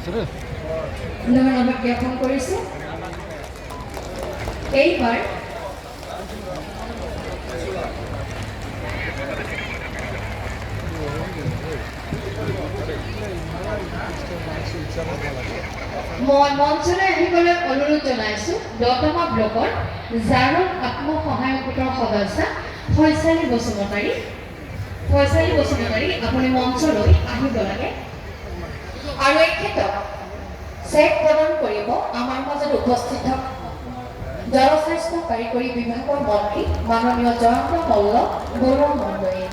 ধন্যবাদ জ্ঞাপন কৰিছোঁ। এইবাৰ মই মঞ্চলৈ আহিবলৈ অনুৰোধ জনাইছোঁ দতমা ব্লকৰ জাৰুল আত্মসহায়ক গোটৰ সদস্য ফৈচালী বসুমতাৰী। আপুনি মঞ্চলৈ আহিব লাগে আৰু এই ক্ষেত্ৰত চেক প্ৰদান কৰিব আমাৰ মাজত উপস্থিত থকা জনস্বাস্থ্য কাৰিকৰী বিভাগৰ মন্ত্ৰী মাননীয় জয়ন্ত মল্ল গৌৰৱ মণ্ডলে।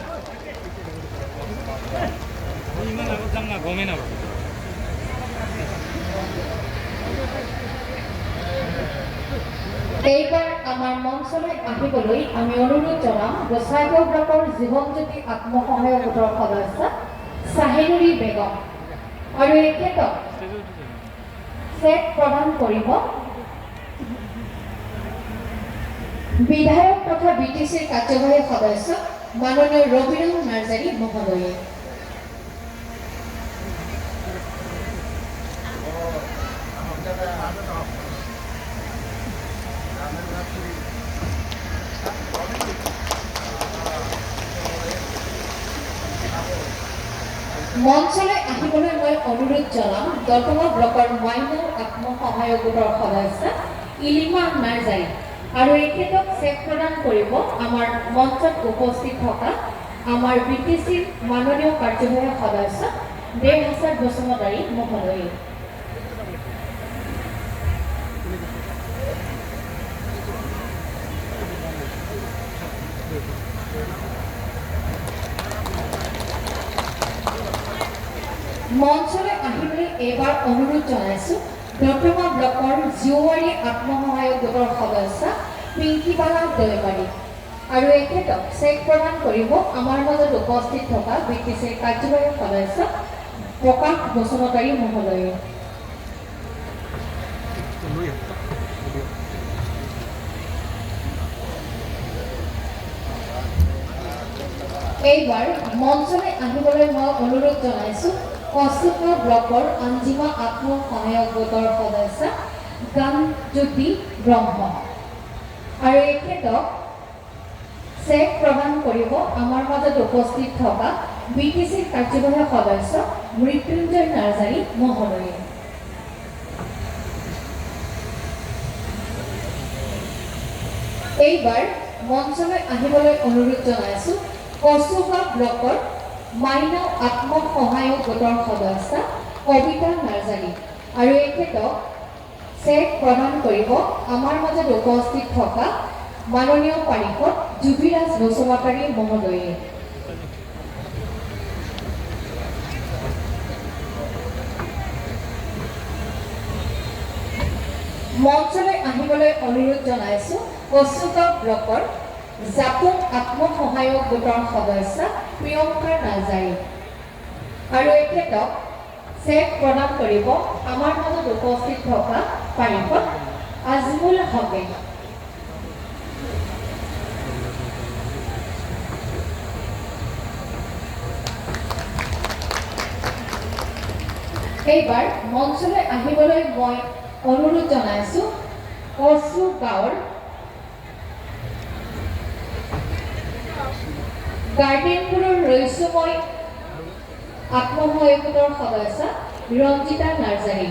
এইবাৰ আমাৰ মঞ্চলৈ আহিবলৈ আমি অনুৰোধ জনাম গোসাইগাঁও ব্লকৰ জীৱন জ্যোতি আত্মসহায়ক গোটৰ সদস্য চাহিনুৰী বেগম আৰু এই ক্ষেত্ৰত চেক প্ৰদান কৰিব বিধায়ক তথা বিটিচিৰ কাৰ্যবাহী সদস্য মাননীয় ৰবিৰাম নাৰ্জাৰী মহোদয়ে। মঞ্চলৈ আহিবলৈ মই অনুৰোধ জনাম দতমা ব্লকৰ মাইনাৰ আত্মসহায়ক গোটৰ সদস্য ইলিমা নাৰ্জাৰী আৰু এই ক্ষেত্ৰত চেক প্ৰদান কৰিব আমাৰ মঞ্চত উপস্থিত থকা আমাৰ বিটিচিৰ মাননীয় কাৰ্যবাহী সদস্য দেৱ হাছান বসুমতাৰী মহোদয়ে। মঞ্চলৈ আহিবলৈ এইবাৰ অনুৰোধ জনাইছোঁ দতমা ব্লকৰ জিঅ'ৱাৰী আত্মসহায়ক গোটৰ সদস্য পিংকিবালা দৈমাৰী আৰু এই ক্ষেত্ৰত চেক প্ৰদান কৰিব আমাৰ মাজত উপস্থিত থকা বিটিচিৰ কাৰ্যবাহী সদস্য প্ৰকাশ বসুমতাৰী মহোদয়ে। এইবাৰ মঞ্চলৈ আহিবলৈ মই অনুৰোধ জনাইছোঁ কচুগাঁও ব্লকৰ আঞ্জিমা আত্মসহায়ক গোটৰ সদস্য গানজ্যোতি ব্ৰহ্ম আৰু এই ক্ষেত্ৰত চেক প্ৰদান কৰিব আমাৰ মাজত উপস্থিত থকা বিটিচিৰ কাৰ্যবাহী সদস্য মৃত্যুঞ্জয় নাৰ্জাৰী মহোদয়ে। এইবাৰ মঞ্চলৈ আহিবলৈ অনুৰোধ জনাইছোঁ কচুগাঁও ব্লকৰ মাইনাও আত্মসহায়ক গোটৰ সদস্য কবিতা নাৰ্জাৰী আৰু এই ক্ষেত্ৰত চেক প্ৰদান কৰিব আমাৰ মাজত উপস্থিত থকা মাননীয় পাৰিষদ যুবিৰাজ বসুমতাৰী মহোদয়ে। মঞ্চলৈ আহিবলৈ অনুৰোধ জনাইছোঁ কচুগাঁও ব্লকৰ জাপুং আত্মসহায়ক গোটৰ সদস্য প্ৰিয়ংকা নাৰ্জাৰী আৰু এই ক্ষেত্ৰত চেক প্ৰদান কৰিব আমাৰ মাজত উপস্থিত থকা পাৰিষদ আজমুল হকে। এইবাৰ মঞ্চলৈ আহিবলৈ মই অনুৰোধ জনাইছোঁ কচুগাঁৱৰ গাৰ্ডেনপুৰৰ ৰৈচুময় আত্মসহায়ক গোটৰ সদস্য ৰঞ্জিতা নাৰ্জাৰী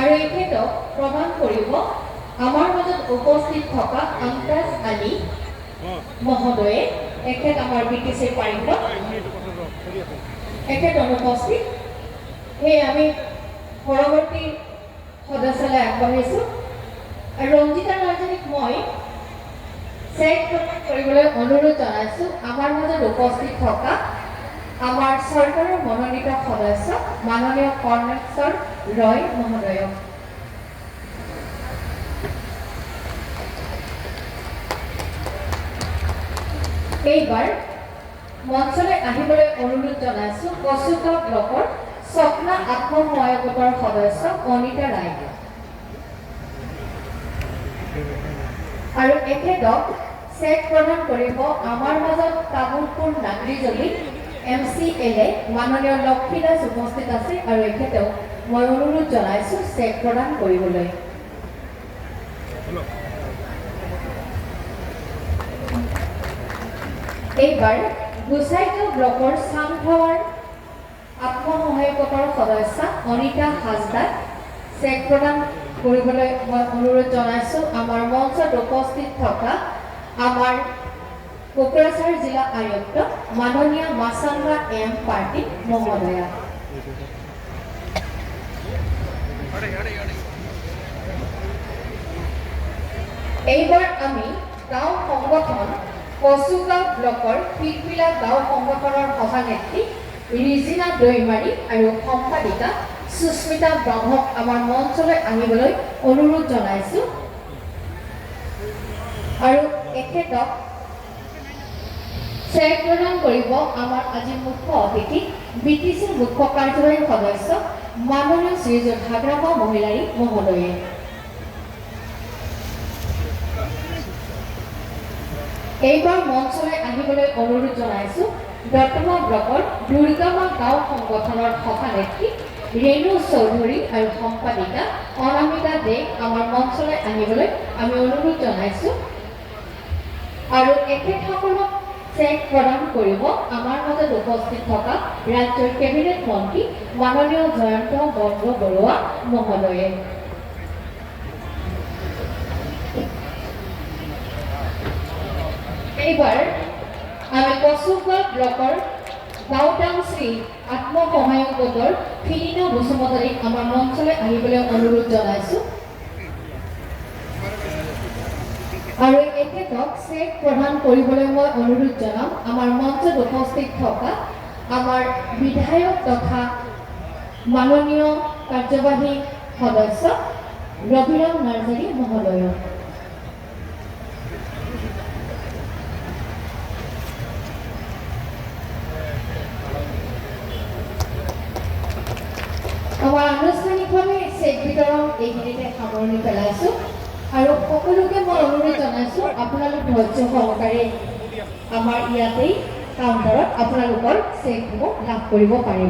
আৰু এই ক্ষেত্ৰত প্ৰদান কৰিব আমাৰ মাজত উপস্থিত থকা আমতাজ আলী মহোদয়ে। এখেত আমাৰ বিটিচিৰ পাৰিষদ, এখেত অনুপস্থিত। সেয়ে আমি পৰৱৰ্তী সদস্যলৈ আগবাঢ়িছোঁ আৰু ৰঞ্জিতা নাৰ্জাৰীক মই চেক প্ৰদান কৰিবলৈ অনুৰোধ জনাইছোঁ আমাৰ মাজত উপস্থিত থকা আমাৰ চৰকাৰৰ মনোনীত সদস্য মাননীয় কৰ্ণেশ্বৰ ৰয় মহোদয়ক। এইবাৰ মঞ্চলৈ আহিবলৈ অনুৰোধ জনাইছোঁ কচুগাঁও ব্লকৰ স্বপ্না আত্মসহায়ক গোটৰ সদস্য অনিতা ৰায় আৰু এখেতক চেক প্ৰদান কৰিব আমাৰ মাজত তামোলপুৰ নাগৰিজনী MCLA মাননীয় লক্ষ্মী দাস উপস্থিত আছে আৰু এখেতেও মই অনুৰোধ জনাইছোঁ চেক প্ৰদান কৰিবলৈ। এইবাৰ গোসাইগাঁও ব্লকৰ চামথাৱাৰ আত্মসহায়ক গোটৰ সদস্য অনিতা হাজদাক চেক প্ৰদান কৰিবলৈ মই অনুৰোধ জনাইছোঁ। আমাৰ মঞ্চত উপস্থিত থকা আমাৰ কোকৰাঝাৰ জিলা আয়ুক্ত মাননীয় মাছাংগা M পাৰ্টি মহোদয়া। এইবাৰ আমি গাঁও সংগঠন কচুগাঁও ব্লকৰ পিলপিলা গাঁও সংগঠনৰ সভানেত্ৰী ৰিজিনা দৈমাৰী আৰু সম্পাদিকা সুস্মিতা ব্ৰহ্মক আমাৰ মঞ্চলৈ আহিবলৈ অনুৰোধ জনাইছোঁ আৰু এখেতক চেক প্ৰদান কৰিব আমাৰ আজি মুখ্য অতিথি BTCৰ মুখ্য কাৰ্যবাহী সদস্য মাননীয় শ্ৰীযুত হাগ্ৰামা মহিলাৰী মহোদয়ে। এইবাৰ মঞ্চলৈ আহিবলৈ অনুৰোধ জনাইছোঁ দতমা ব্লকৰ দুৰ্গামা গাঁও সংগঠনৰ সভানেত্ৰী ৰেণু চৌধুৰী আৰু সম্পাদিকা অনামিকা দে আমাৰ মঞ্চলৈ আহিবলৈ আমি অনুৰোধ জনাইছোঁ আৰু এখেতসকলক চেক প্ৰদান কৰিব আমাৰ মাজত উপস্থিত থকা ৰাজ্যৰ কেবিনেট মন্ত্ৰী মাননীয় জয়ন্ত বৰুৱা মহোদয়ে। এইবাৰ আমি কচুগাঁও ব্লকৰ গাঁওটাংশ্ৰী আত্মসহায়ক গোটৰ ফিলিনা বসুমতাৰীক আমাৰ মঞ্চলৈ আহিবলৈ অনুৰোধ জনাইছোঁ আৰু এখেতক চেক প্ৰদান কৰিবলৈ মই অনুৰোধ জনাম আমাৰ মঞ্চত উপস্থিত থকা আমাৰ বিধায়ক তথা মাননীয় কাৰ্যবাহী সদস্য ৰবিৰাম নাৰ্জাৰী মহোদয়। আমাৰ আনুষ্ঠানিকভাৱে চেক বিতৰণ এইখিনিতে সামৰণি পেলাইছোঁ আৰু সকলোকে মই অনুৰোধ জনাইছোঁ আপোনালোক ধৈৰ্য সহকাৰে আমাৰ ইয়াতেই কাউণ্টাৰত আপোনালোকৰ চেকসমূহ লাভ কৰিব পাৰিব।